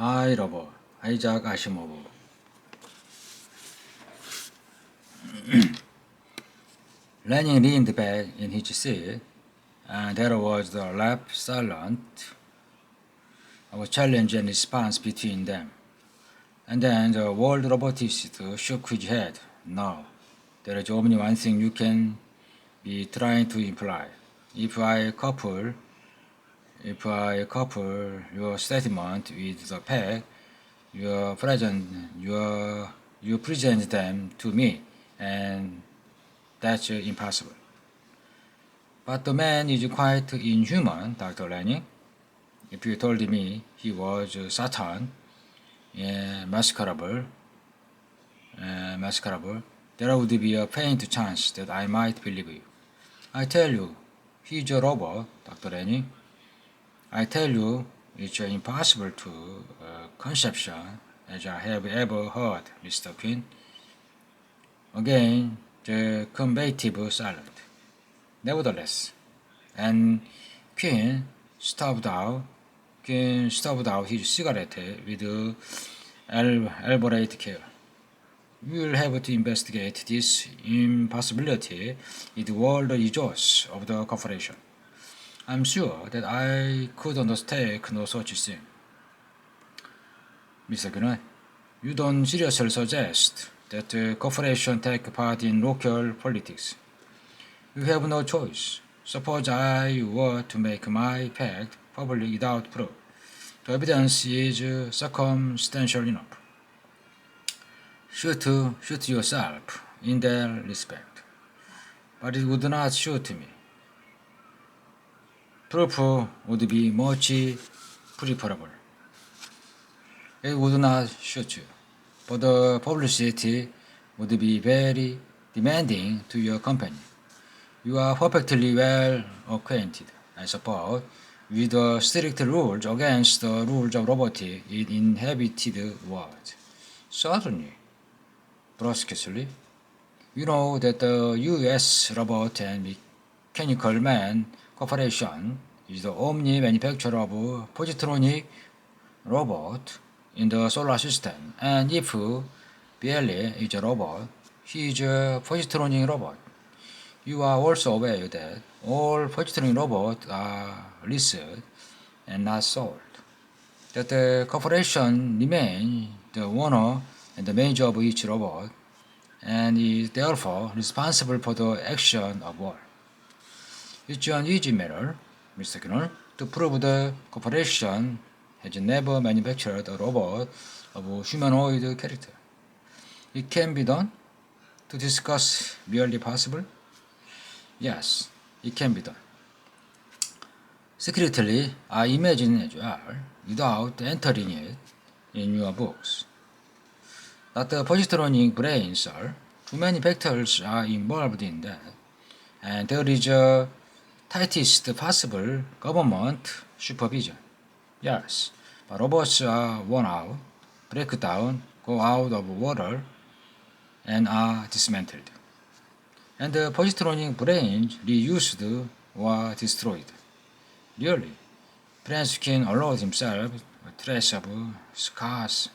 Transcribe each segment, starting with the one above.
I Robot, Isaac Asimov. Lenin leaned back in his seat, and there was the lap silent, a challenge and response between them. And then the world robotist shook his head. No, there is only one thing you can be trying to imply. If I couple your statement with the fact you present them to me, and that's impossible. But the man is quite inhuman, Dr. Lanning. If you told me he was Satan, masquerable, there would be a faint chance that I might believe you. I tell you, he's a robot, Dr. Lanning. I tell you, it's impossible to conception as I have ever heard, Mr. Quinn. Again, the combative silent. Nevertheless, and Quinn stubbed out his cigarette with elaborate care. We will have to investigate this impossibility in the world ethos of the corporation. I'm sure that I could undertake no such thing. Mr. Gunnar, you don't seriously suggest that the corporation take part in local politics. You have no choice. Suppose I were to make my fact public without proof. The evidence is circumstantial enough. Shoot yourself in that respect. But it would not shoot me. Proof would be much preferable. It would not shoot you, but the publicity would be very demanding to your company. You are perfectly well acquainted, I suppose, with the strict rules against the rules of robotics in inhabited world. Certainly, brusquely. You know that the U.S. Robot and Mechanical Man Corporation is the only manufacturer of positronic robot in the solar system, and if Bailey is a robot, he is a positronic robot. You are also aware that all positronic robots are leased and not sold, that the corporation remains the owner and the manager of each robot, and is therefore responsible for the action of all. It's an easy matter, Mr. Gunnar, to prove the corporation has never manufactured a robot of humanoid character. It can be done. To discuss merely possible? Yes, it can be done. Secretly, I imagine as well, without entering it in your books. That the positronic brain, sir, too many factors are involved in that, and there is a tightest possible government supervision. Yes, but robots are worn out, break down, go out of water, and are dismantled. And the positronic brains reused or destroyed. Really, Pranskin allowed himself a trace of sarcasm.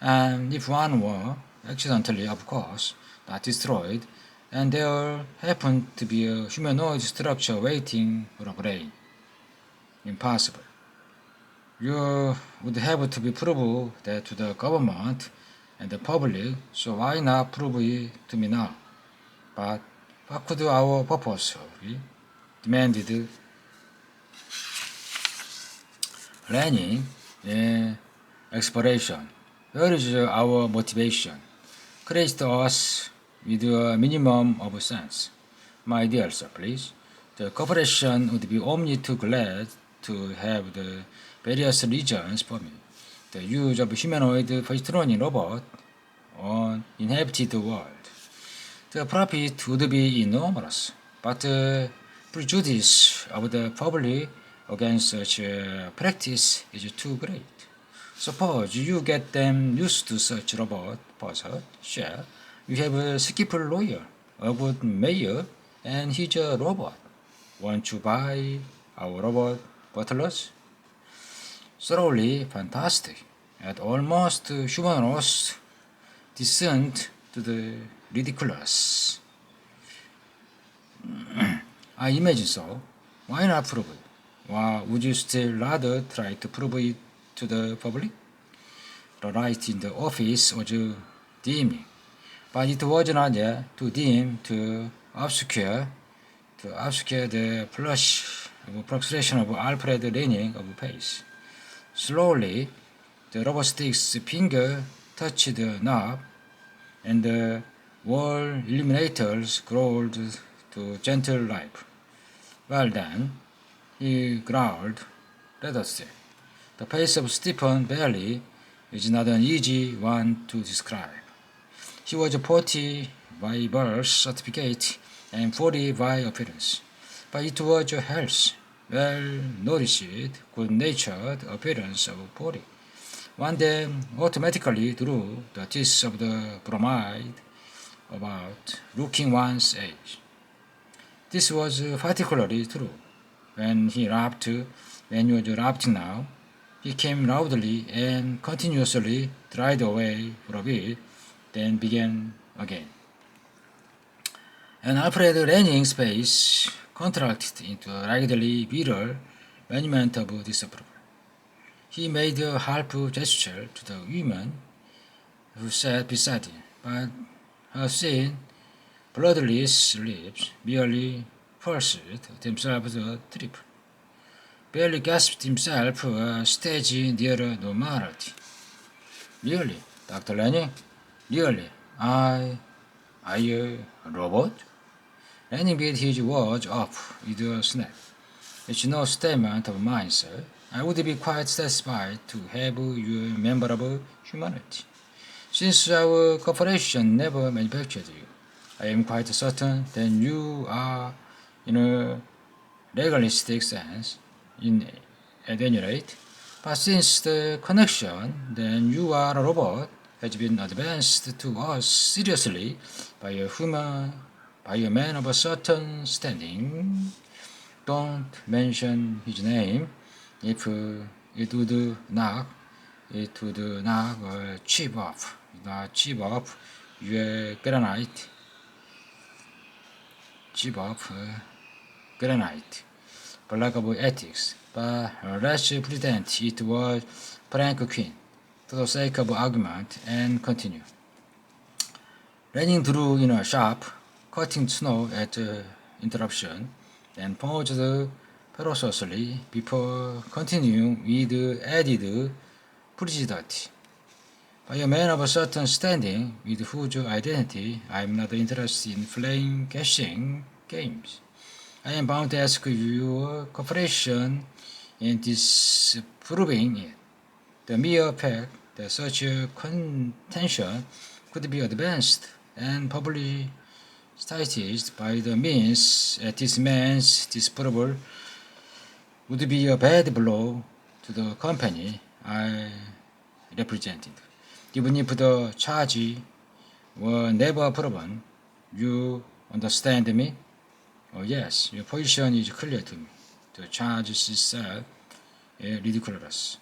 And if one were, accidentally of course, not destroyed, and there happened to be a humanoid structure waiting for a brain. Impossible. You would have to be proved that to the government and the public, so why not prove it to me now? But what could our purpose be? Demanded Lenin. Exploration. Where is our motivation? Create us with a minimum of sense. My dear sir, please. The corporation would be only too glad to have the various reasons for me. The use of humanoid positronic robot on inhabited world. The profit would be enormous, but the prejudice of the public against such practice is too great. Suppose you get them used to such robot person, sure, you have a skillful lawyer, a good mayor, and he's a robot. Want to buy our robot butlers? thoroughly fantastic, and almost humorous descent to the ridiculous. I imagine so. Why not prove it? Why would you still rather try to prove it to the public? The light in the office was dimming, but it was not yet too dim to obscure the flush of frustration of Alfred leaning of pace. Slowly, the rubber stick's finger touched the knob, and the wall illuminators growled to gentle life. Well then, he growled, let us see. The face of Stephen Bailey is not an easy one to describe. He was 40 by birth certificate and 40 by appearance, but it was a healthy, well-nourished, good-natured appearance of 40. One that automatically drew the teeth of the bromide about looking one's age. This was particularly true when he rapped. When he was rapping now, he came loudly and continuously, dried away for a bit, then began again. And Alfred Lanning's face contracted into a raggedly bitter monument of disapproval. He made a half gesture to the woman who sat beside him, but her thin, bloodless lips merely pursed themselves a trifle. Barely gasped himself a stage nearer normality. Really, Dr. Lanning? Really? Are you a robot? Lanning beat his words up with a snap. It's no statement of mine, sir. I would be quite satisfied to have your member of humanity. Since our corporation never manufactured you, I am quite certain that you are, in a legalistic sense, at any rate. But since the connection, then you are a robot, has been advanced to us seriously by a man of a certain standing. Don't mention his name. If it would knock or chip off your granite. Black of ethics, but let's pretend it was Frank Quinn, for the sake of argument, and continue. Lanning drew in a sharp, cutting snow at interruption, then paused ferociously before continuing with added precision. By a man of a certain standing, with whose identity I am not interested in playing guessing games. I am bound to ask your cooperation in disproving it. The mere fact that such a contention could be advanced and publicized by the means at this man's disapproval would be a bad blow to the company I represented. Even if the charge were never proven, you understand me? Oh yes, your position is clear to me. The charge itself is ridiculous.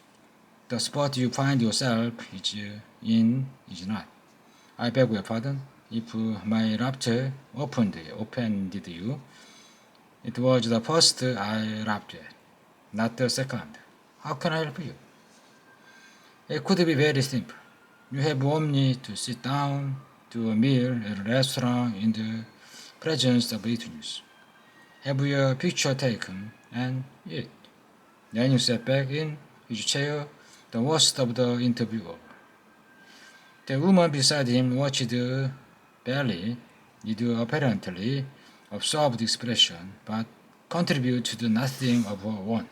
The spot you find yourself in is not. I beg your pardon if my rapture offended you. It was the first I rapped at, not the second. How can I help you? It could be very simple. You have only to sit down to a meal at a restaurant in the presence of witnesses. Have your picture taken and eat. Then you sat back in his chair, the worst of the interview over. The woman beside him watched Bailey with apparently absorbed expression, but contributed nothing of her own.